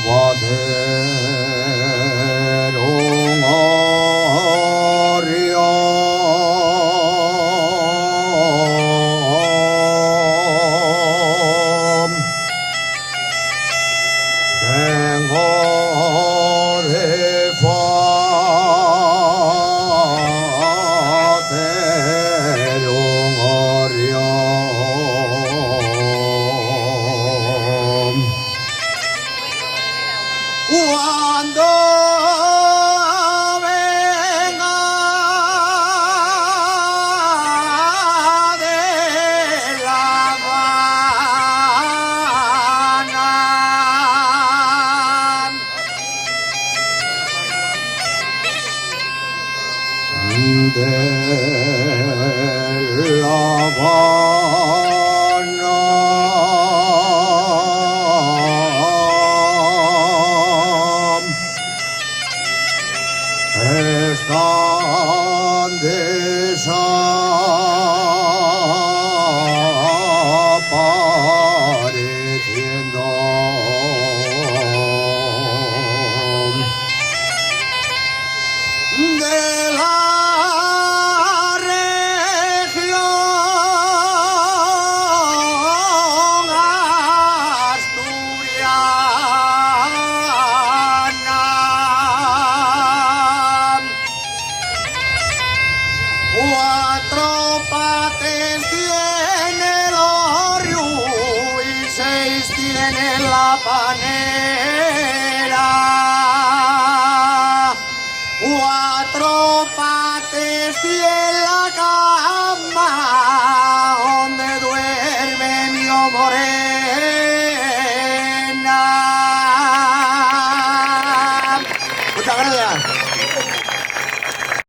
바대롱 어리엄 댕거대 바대롱 어리엄 Cuando venga de La Habana de La Habana están desapareciendo de la región asturiana. Cuatro pates tiene el Oriu y 6 tiene la panera. Cuatro pates tiene